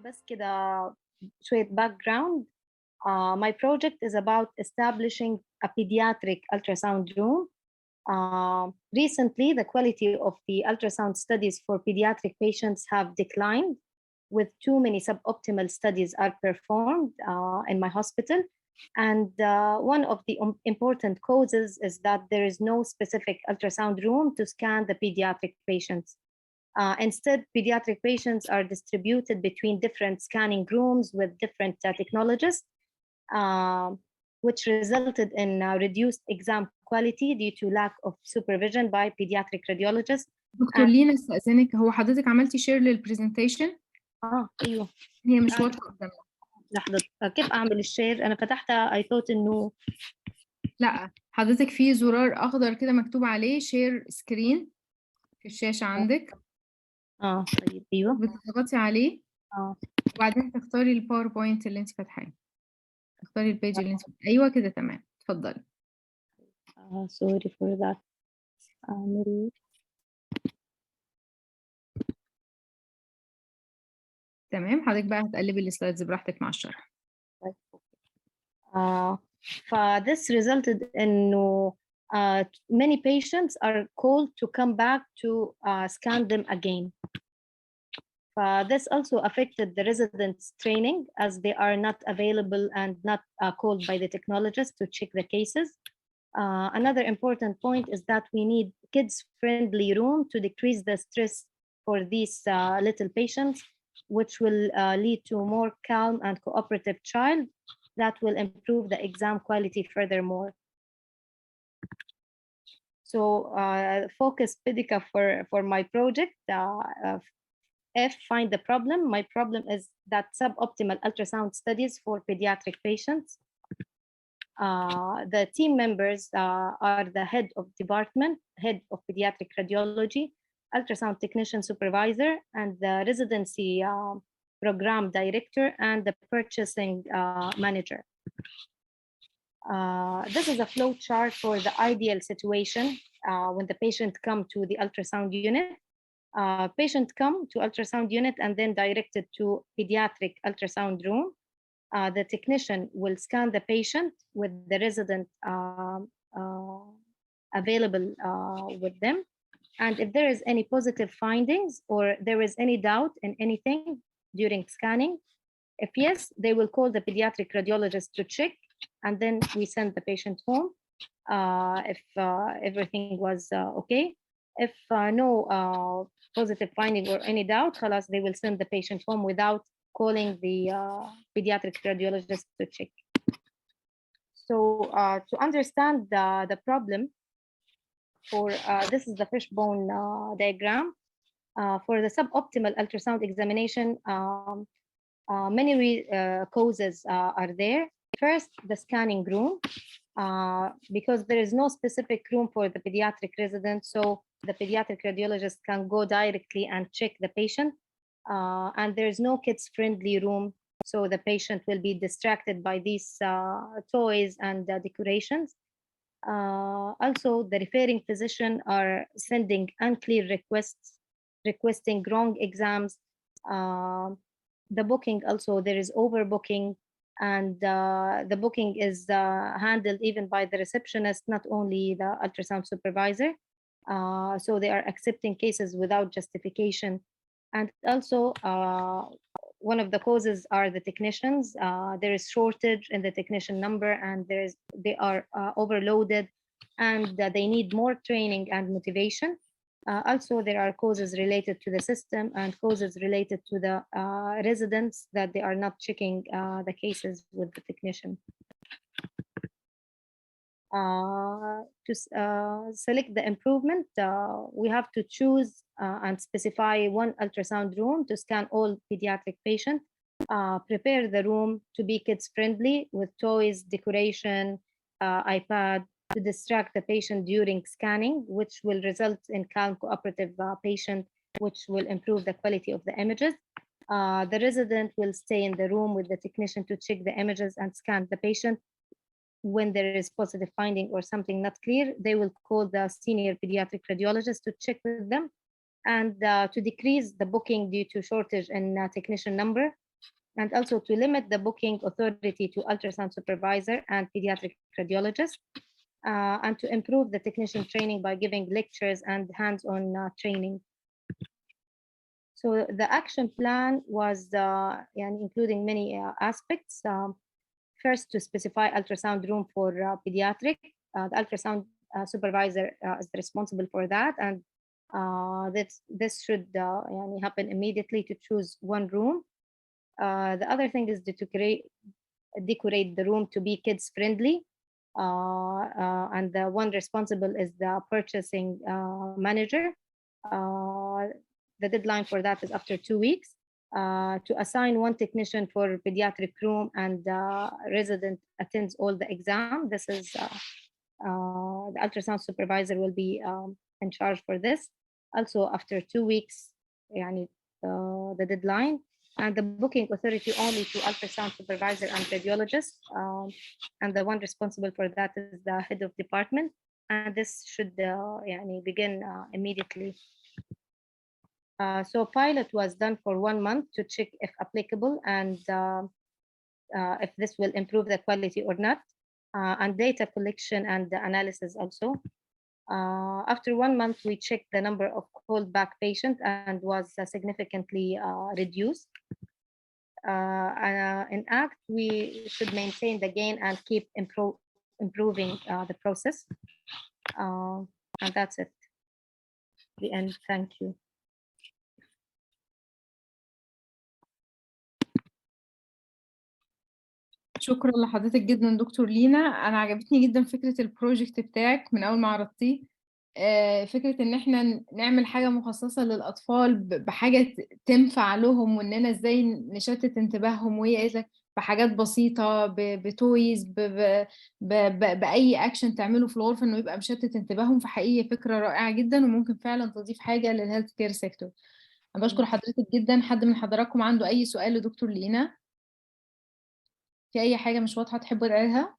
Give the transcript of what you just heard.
بس كده شوية background. My project is about establishing a pediatric ultrasound room. Recently, the quality of the ultrasound studies for pediatric patients have declined, with too many suboptimal studies are performed in my hospital. And one of the important causes is that there is no specific ultrasound room to scan the pediatric patients. Instead, pediatric patients are distributed between different scanning rooms with different technologists, which resulted in reduced exam quality due to lack of supervision by pediatric radiologists. دكتور لينا استأذنك، هو حضرتك عملتي شير للبرزنتيشن؟ ايوه هي مش واضحة قدامنا. لحظة، كيف اعمل الشير؟ انا فتحتها I thought انه لا، حضرتك في زرار اخضر كده مكتوب عليه شير سكرين في الشاشة عندك. طيب ايوه بتضغطي عليه وبعدين تختاري الباوربوينت اللي انت فاتحاه، تختاري البيج اللي انت ايوه كده تمام، اتفضلي. sorry for that. تمام، حضرتك بقى هتقلبي السلايدز براحتك مع الشرح. this resulted انه many patients are called to come back to scan them again. This also affected the residents' training, as they are not available and not called by the technologists to check the cases. Another important point is that we need kids-friendly room to decrease the stress for these little patients, which will lead to more calm and cooperative child that will improve the exam quality furthermore. So focus Pedica for my project. F, find the problem. My problem is that suboptimal ultrasound studies for pediatric patients. The team members are the head of department, head of pediatric radiology, ultrasound technician supervisor, and the residency program director and the purchasing manager. This is a flow chart for the ideal situation when the patient come to the ultrasound unit. Patient come to ultrasound unit and then directed to pediatric ultrasound room. The technician will scan the patient with the resident available with them. And if there is any positive findings or there is any doubt in anything during scanning, if yes, they will call the pediatric radiologist to check, and then we send the patient home if everything was okay. If no positive finding or any doubt, they will send the patient home without calling the pediatric radiologist to check. So to understand the problem, for this is the fishbone diagram. For the suboptimal ultrasound examination, many causes are there. First, the scanning room, because there is no specific room for the pediatric resident, so the pediatric radiologist can go directly and check the patient. And there is no kids-friendly room, so the patient will be distracted by these toys and decorations. Also, the referring physician are sending unclear requests, requesting wrong exams. The booking also, there is overbooking, and the booking is handled even by the receptionist, not only the ultrasound supervisor. So they are accepting cases without justification. And also, one of the causes are the technicians. There is shortage in the technician number, and they are overloaded, and they need more training and motivation. Also, there are causes related to the system and causes related to the residents that they are not checking the cases with the technician. To select the improvement, we have to choose and specify one ultrasound room to scan all pediatric patients. Prepare the room to be kids friendly with toys, decoration, iPad, to distract the patient during scanning, which will result in calm, cooperative patient, which will improve the quality of the images. The resident will stay in the room with the technician to check the images and scan the patient. when there is positive finding or something not clear, they will call the senior pediatric radiologist to check with them and to decrease the booking due to shortage in technician number, and also to limit the booking authority to ultrasound supervisor and pediatric radiologist, and to improve the technician training by giving lectures and hands-on training. So the action plan was including many aspects. First, to specify ultrasound room for pediatric. The ultrasound supervisor is responsible for that, and this should happen immediately to choose one room. The other thing is to decorate the room to be kids friendly, and the one responsible is the purchasing manager. The deadline for that is after 2 weeks. To assign one technician for pediatric room, and resident attends all the exam. This is the ultrasound supervisor will be in charge for this. Also, after 2 weeks, the deadline, and the booking authority only to ultrasound supervisor and radiologist, and the one responsible for that is the head of department, and this should begin immediately. So pilot was done for 1 month to check if applicable, and if this will improve the quality or not, and data collection and the analysis also. After 1 month, we checked the number of called back patients and was significantly reduced. In ACT, we should maintain the gain and keep improving the process. And that's it. The end. Thank you. شكرا لحضرتك جدا دكتور لينا. انا عجبتني جدا فكره البروجكت بتاعك من اول ما عرضتيه. فكره ان احنا نعمل حاجه مخصصه للاطفال بحاجه تنفع لهم، واننا ازاي نشتت انتباههم، وهي قالت لك بحاجات بسيطه، بتويز، باي اكشن تعمله في الغرفه انه يبقى مشتت انتباههم. فحقيقي فكره رائعه جدا، وممكن فعلا تضيف حاجه للهيلث كير سيكتور. انا بشكر حضرتك جدا. حد من حضراتكم عنده اي سؤال لدكتور لينا؟ في اي حاجه مش واضحه تحبوا تعيدها؟